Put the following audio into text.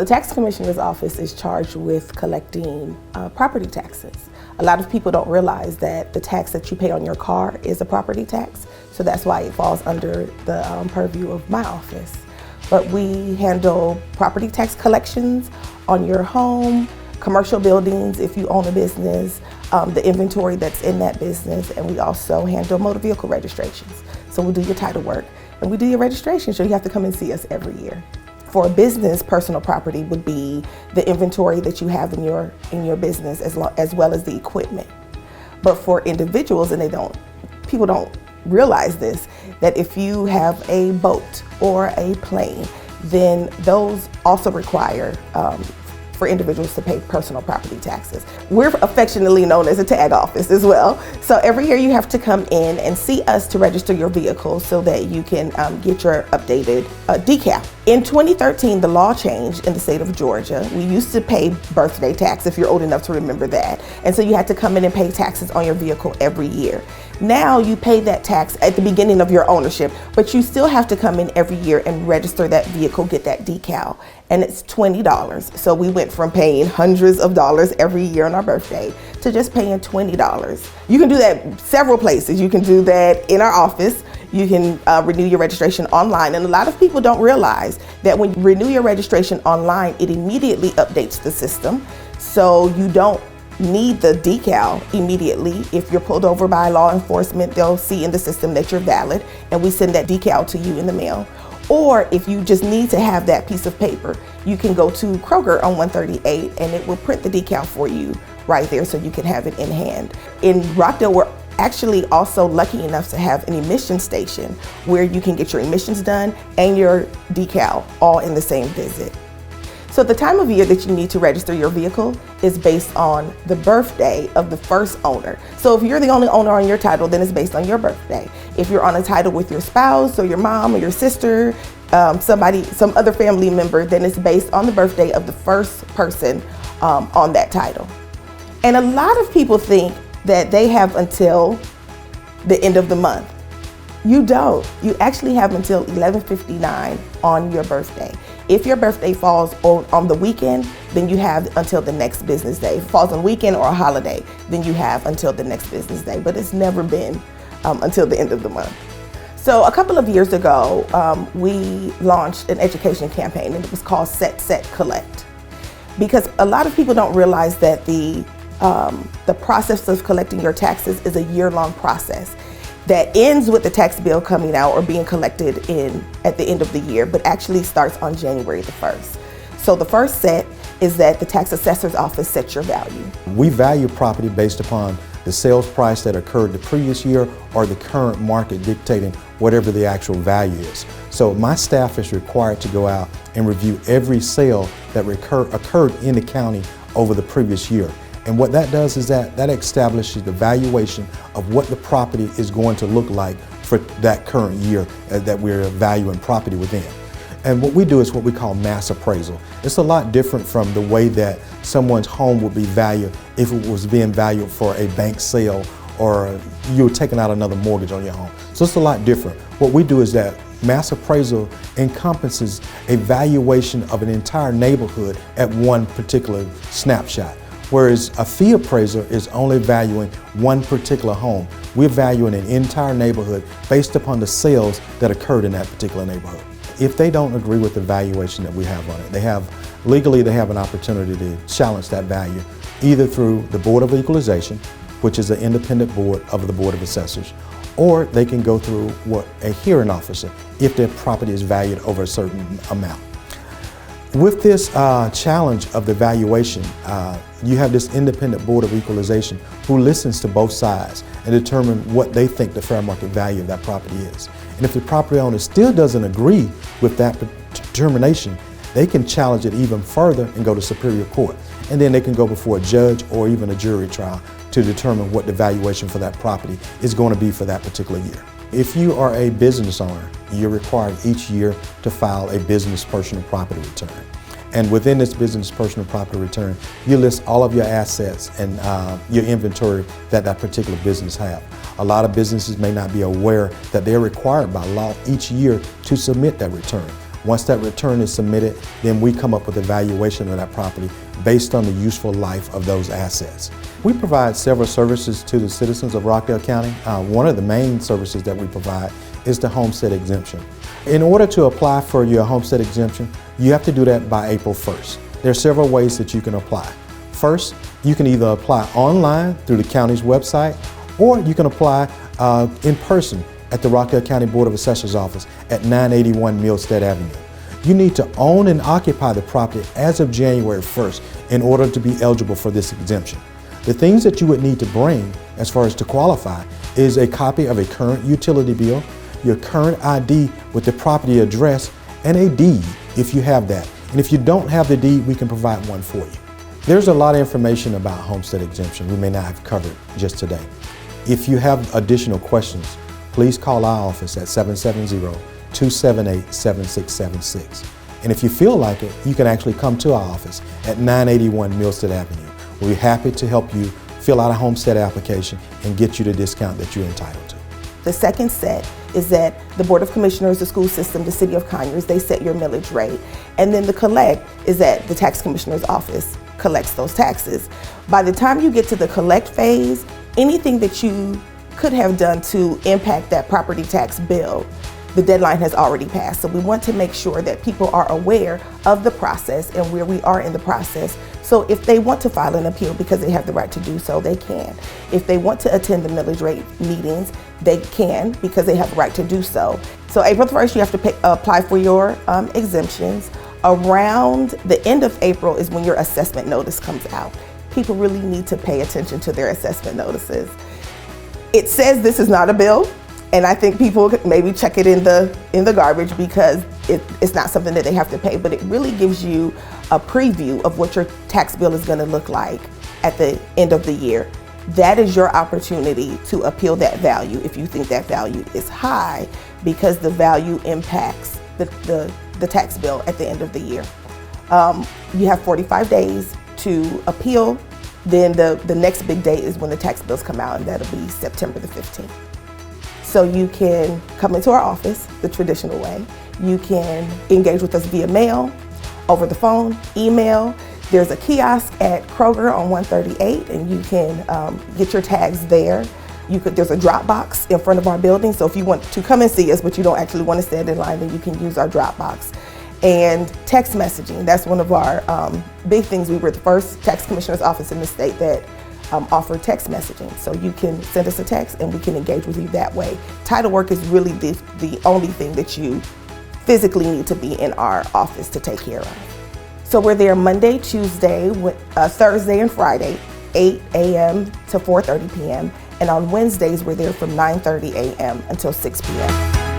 The tax commissioner's office is charged with collecting property taxes. A lot of people don't realize that the tax that you pay on your car is a property tax, so that's why it falls under the purview of my office. But we handle property tax collections on your home, commercial buildings if you own a business, the inventory that's in that business, and we also handle motor vehicle registrations. So we'll do your title work and we do your registration, so you have to come and see us every year. For a business, personal property would be the inventory that you have in your business as well as the equipment. But for individuals, and people don't realize this, that if you have a boat or a plane, then those also require for individuals to pay personal property taxes. We're affectionately known as a tag office as well. So every year you have to come in and see us to register your vehicle so that you can get your updated decal. In 2013, the law changed in the state of Georgia. We used to pay birthday tax, if you're old enough to remember that. And so you had to come in and pay taxes on your vehicle every year. Now you pay that tax at the beginning of your ownership, but you still have to come in every year and register that vehicle, get that decal, and it's $20. So we went from paying hundreds of dollars every year on our birthday to just paying $20. You can do that several places. You can do that in our office. You can renew your registration online. And a lot of people don't realize that when you renew your registration online, it immediately updates the system. So you don't need the decal immediately. If you're pulled over by law enforcement, they'll see in the system that you're valid, and we send that decal to you in the mail. Or if you just need to have that piece of paper, you can go to Kroger on 138 and it will print the decal for you right there so you can have it in hand. In Rockdale, we're actually also lucky enough to have an emission station where you can get your emissions done and your decal all in the same visit. So the time of year that you need to register your vehicle is based on the birthday of the first owner. So if you're the only owner on your title, then it's based on your birthday. If you're on a title with your spouse or your mom or your sister, some other family member, then it's based on the birthday of the first person on that title. And a lot of people think that they have until the end of the month. You don't. You actually have until 11:59 on your birthday. If your birthday falls on the weekend, then you have until the next business day. If it falls on a weekend or a holiday, then you have until the next business day, but it's never been until the end of the month. So a couple of years ago, we launched an education campaign, and it was called Set, Collect. Because a lot of people don't realize that the process of collecting your taxes is a year-long process that ends with the tax bill coming out or being collected at the end of the year, but actually starts on January the 1st. So the first set is that the tax assessor's office sets your value. We value property based upon the sales price that occurred the previous year or the current market dictating whatever the actual value is. So my staff is required to go out and review every sale that occurred in the county over the previous year. And what that does is that establishes the valuation of what the property is going to look like for that current year that we're valuing property within. And what we do is what we call mass appraisal. It's a lot different from the way that someone's home would be valued if it was being valued for a bank sale or you were taking out another mortgage on your home. So it's a lot different. What we do is that mass appraisal encompasses a valuation of an entire neighborhood at one particular snapshot. Whereas a fee appraiser is only valuing one particular home. We're valuing an entire neighborhood based upon the sales that occurred in that particular neighborhood. If they don't agree with the valuation that we have on it, legally they have an opportunity to challenge that value either through the Board of Equalization, which is an independent board of the Board of Assessors, or they can go through a hearing officer if their property is valued over a certain amount. With this challenge of the valuation, you have this independent Board of Equalization who listens to both sides and determine what they think the fair market value of that property is. And if the property owner still doesn't agree with that determination, they can challenge it even further and go to Superior Court. And then they can go before a judge or even a jury trial to determine what the valuation for that property is going to be for that particular year. If you are a business owner, you're required each year to file a business personal property return. And within this business personal property return, you list all of your assets and your inventory that particular business have. A lot of businesses may not be aware that they're required by law each year to submit that return. Once that return is submitted, then we come up with a valuation of that property based on the useful life of those assets. We provide several services to the citizens of Rockdale County. One of the main services that we provide is the homestead exemption. In order to apply for your homestead exemption, you have to do that by April 1st. There are several ways that you can apply. First, you can either apply online through the county's website, or you can apply in person at the Rockdale County Board of Assessors office at 981 Millstead Avenue. You need to own and occupy the property as of January 1st in order to be eligible for this exemption. The things that you would need to bring as far as to qualify is a copy of a current utility bill, your current ID with the property address, and a deed if you have that. And if you don't have the deed, we can provide one for you. There's a lot of information about homestead exemption we may not have covered just today. If you have additional questions, please call our office at 770-278-7676. And if you feel like it, you can actually come to our office at 981 Millstead Avenue. We'll be happy to help you fill out a homestead application and get you the discount that you're entitled to. The second set is that the Board of Commissioners, the school system, the City of Conyers, they set your millage rate. And then the collect is that the tax commissioner's office collects those taxes. By the time you get to the collect phase, anything that you could have done to impact that property tax bill, the deadline has already passed. So we want to make sure that people are aware of the process and where we are in the process. So if they want to file an appeal because they have the right to do so, they can. If they want to attend the millage rate meetings, they can because they have the right to do so. So April 1st, you have to apply for your exemptions. Around the end of April is when your assessment notice comes out. People really need to pay attention to their assessment notices. It says this is not a bill, and I think people could maybe check it in the garbage because it's not something that they have to pay, but it really gives you a preview of what your tax bill is going to look like at the end of the year. That is your opportunity to appeal that value if you think that value is high, because the value impacts the tax bill at the end of the year. You have 45 days to appeal. Then the next big date is when the tax bills come out, and that'll be September the 15th. So you can come into our office the traditional way. You can engage with us via mail, over the phone, email. There's a kiosk at Kroger on 138, and you can get your tags there. There's a drop box in front of our building, so if you want to come and see us but you don't actually want to stand in line, then you can use our drop box. And text messaging, that's one of our big things. We were the first tax commissioner's office in the state that offered text messaging. So you can send us a text and we can engage with you that way. Title work is really the only thing that you physically need to be in our office to take care of. So we're there Monday, Tuesday, Thursday and Friday, 8 a.m. to 4:30 p.m. And on Wednesdays, we're there from 9:30 a.m. until 6 p.m.